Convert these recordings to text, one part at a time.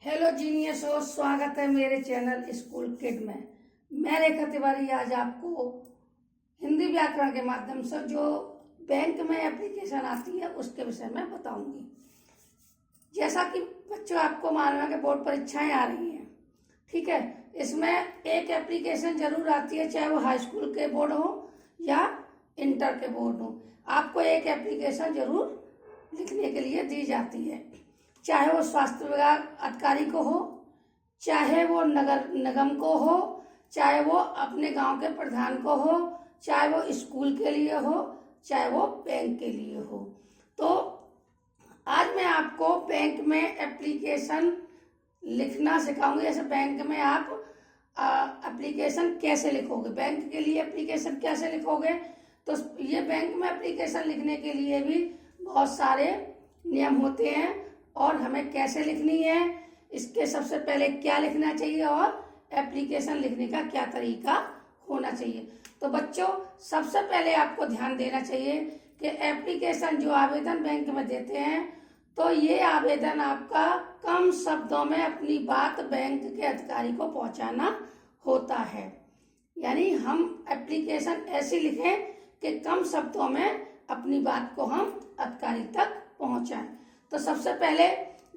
Hello genius हो, स्वागत है मेरे चैनल स्कूल किड में। मैं रेखा तिवारी आज आपको हिंदी व्याकरण के माध्यम से जो बैंक में एप्लीकेशन आती है उसके विषय में बताऊंगी। जैसा कि बच्चों आपको मालूम है कि बोर्ड परीक्षाएं आ रही हैं, ठीक है। इसमें एक एप्लीकेशन जरूर आती है, चाहे वो हाई स्कूल के बोर्ड हो या इंटर के बोर्ड हो। आपको एक एप्लीकेशन जरूर लिखने के लिए दी जाती है, चाहे वो स्वास्थ्य विभाग अधिकारी को हो, चाहे वो नगर निगम को हो, चाहे वो अपने गांव के प्रधान को हो, चाहे वो स्कूल के लिए हो, चाहे वो बैंक के लिए हो। तो आज मैं आपको बैंक में एप्लीकेशन लिखना सिखाऊंगी। जैसे बैंक में आप एप्लीकेशन कैसे लिखोगे, बैंक के लिए एप्लीकेशन कैसे लिखोगे। तो ये बैंक में एप्लीकेशन लिखने के लिए भी बहुत सारे नियम होते हैं और हमें कैसे लिखनी है, इसके सबसे पहले क्या लिखना चाहिए और एप्लीकेशन लिखने का क्या तरीका होना चाहिए। तो बच्चों सबसे पहले आपको ध्यान देना चाहिए कि एप्लीकेशन जो आवेदन बैंक में देते हैं तो ये आवेदन आपका कम शब्दों में अपनी बात बैंक के अधिकारी को पहुंचाना होता है। यानी हम एप्लीकेशन ऐसी लिखें कि कम शब्दों में अपनी बात को हम अधिकारी तक पहुंचाएं। तो सबसे पहले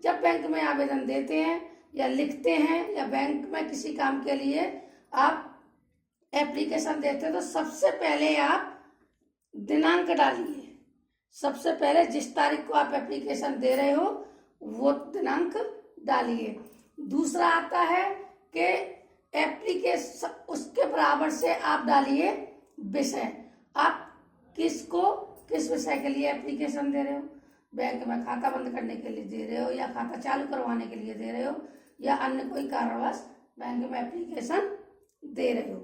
जब बैंक में आवेदन देते हैं या लिखते हैं या बैंक में किसी काम के लिए आप एप्लीकेशन देते हैं तो सबसे पहले आप दिनांक डालिए। सबसे पहले जिस तारीख को आप एप्लीकेशन दे रहे हो वो दिनांक डालिए। दूसरा आता है कि एप्लीकेशन उसके बराबर से आप डालिए विषय। आप किस विषय के लिए एप्लीकेशन दे रहे हो, बैंक में खाता बंद करने के लिए दे रहे हो या खाता चालू करवाने के लिए दे रहे हो या अन्य कोई कारणवश बैंक में एप्लीकेशन दे रहे हो,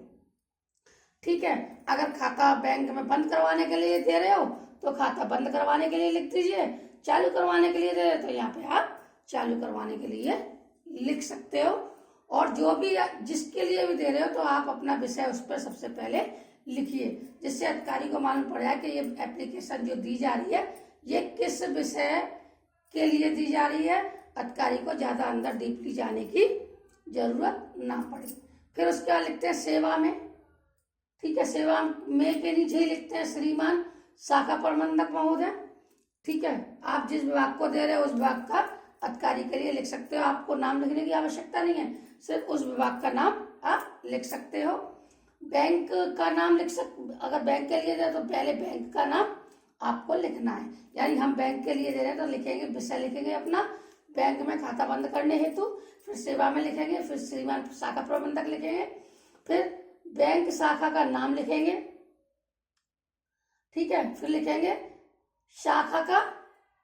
ठीक है। अगर खाता बैंक में बंद करवाने के लिए दे रहे हो तो खाता बंद करवाने के लिए लिख दीजिए, चालू करवाने के लिए दे रहे हो तो यहाँ पे आप चालू करवाने के लिए लिख सकते हो। और जो भी जिसके लिए भी दे रहे हो तो आप अपना विषय उस पर सबसे पहले लिखिए, जिससे अधिकारी को मालूम पड़ जाए कि ये एप्लीकेशन जो दी जा रही है ये किस विषय के लिए दी जा रही है। अधिकारी को ज्यादा अंदर डीपली जाने की जरूरत ना पड़े। फिर उसके बाद लिखते हैं सेवा में, ठीक है। सेवा में के नीचे ही लिखते हैं श्रीमान शाखा प्रबंधक महोदय, ठीक है। आप जिस विभाग को दे रहे हो उस विभाग का अधिकारी के लिए लिख सकते हो। आपको नाम लिखने की आवश्यकता नहीं है, सिर्फ उस विभाग का नाम आप लिख सकते हो। बैंक का नाम अगर बैंक के लिए दे तो पहले बैंक का नाम आपको लिखना है। यानी हम बैंक के लिए दे रहे हैं तो लिखेंगे, विषय लिखेंगे अपना बैंक में खाता बंद करने हेतु, फिर सेवा में लिखेंगे, फिर श्रीमान शाखा प्रबंधक लिखेंगे, फिर बैंक शाखा का नाम लिखेंगे, ठीक है। फिर लिखेंगे शाखा का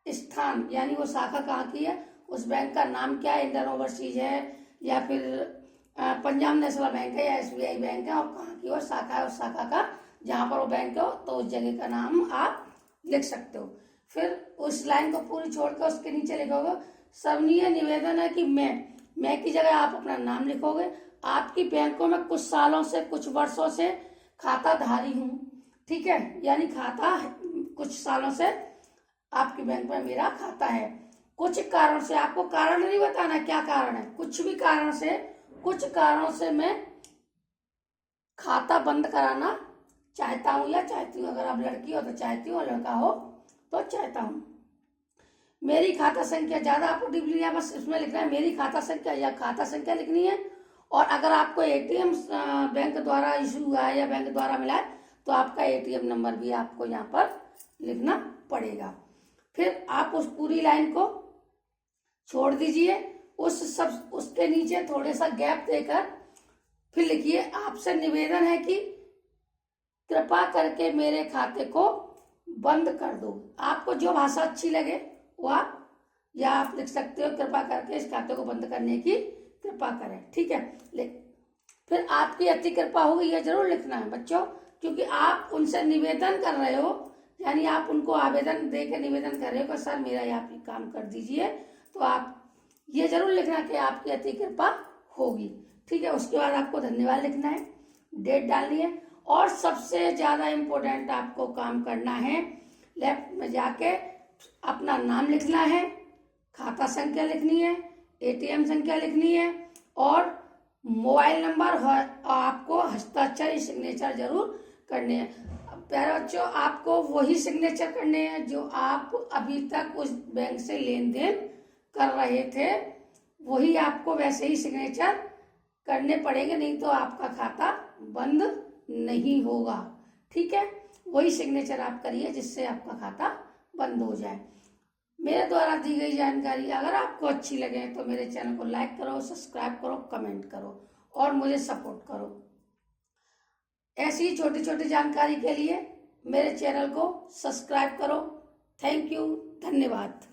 स्थान, यानी वो शाखा कहाँ की है, उस बैंक का नाम क्या है, इंडियन ओवरसीज है या फिर पंजाब नेशनल बैंक है या SBI बैंक है, और कहाँ की वो शाखा है, उस शाखा का जहां पर वो बैंक हो तो उस जगह का नाम आप लिख सकते हो। फिर उस लाइन को पूरी छोड़कर उसके नीचे लिखोगे सविनीय निवेदन है कि मैं की जगह आप अपना नाम लिखोगे। आपकी बैंकों में कुछ सालों से कुछ वर्षों से खाताधारी हूँ, ठीक है। यानी खाता कुछ सालों से आपकी बैंक में मेरा खाता है। कुछ कारण से, आपको कारण नहीं बताना क्या कारण है, कुछ भी कारण से, कुछ कारणों से मैं खाता बंद कराना चाहता हूं या चाहती हूँ। अगर आप लड़की हो तो चाहती हूँ, लड़का हो तो चाहता हूँ। मेरी खाता संख्या, ज्यादा आपको डीपली है, बस इसमें लिखना है मेरी खाता संख्या या खाता संख्या लिखनी है। और अगर आपको ATM बैंक द्वारा इशू हुआ है या बैंक द्वारा मिला है तो आपका ATM नंबर भी आपको यहाँ पर लिखना पड़ेगा। फिर आप उस पूरी लाइन को छोड़ दीजिए, उसके नीचे थोड़े सा गैप देकर फिर लिखिए आपसे निवेदन है कि कृपा करके मेरे खाते को बंद कर दो। आपको जो भाषा अच्छी लगे वो आप लिख सकते हो, कृपा करके इस खाते को बंद करने की कृपा करें, ठीक है। फिर आपकी अति कृपा होगी यह जरूर लिखना है बच्चों, क्योंकि आप उनसे निवेदन कर रहे हो, यानी आप उनको आवेदन दे के निवेदन कर रहे हो कि सर मेरा यहाँ काम कर दीजिए, तो आप ये जरूर लिखना कि आपकी अति कृपा होगी, ठीक है। उसके बाद आपको धन्यवाद लिखना है, डेट डालनी है और सबसे ज्यादा इम्पोर्टेंट आपको काम करना है, लेफ्ट में जाके अपना नाम लिखना है, खाता संख्या लिखनी है, ATM संख्या लिखनी है और मोबाइल नंबर आपको हस्ताक्षर सिग्नेचर जरूर करने हैं। प्यारे बच्चों, आपको वही सिग्नेचर करने हैं जो आप अभी तक उस बैंक से लेन देन कर रहे थे, वही आपको वैसे ही सिग्नेचर करने पड़ेंगे, नहीं तो आपका खाता बंद नहीं होगा। ठीक है, वही सिग्नेचर आप करिए जिससे आपका खाता बंद हो जाए। मेरे द्वारा दी गई जानकारी अगर आपको अच्छी लगे तो मेरे चैनल को लाइक करो, सब्सक्राइब करो, कमेंट करो और मुझे सपोर्ट करो। ऐसी छोटी छोटी जानकारी के लिए मेरे चैनल को सब्सक्राइब करो। थैंक यू, धन्यवाद।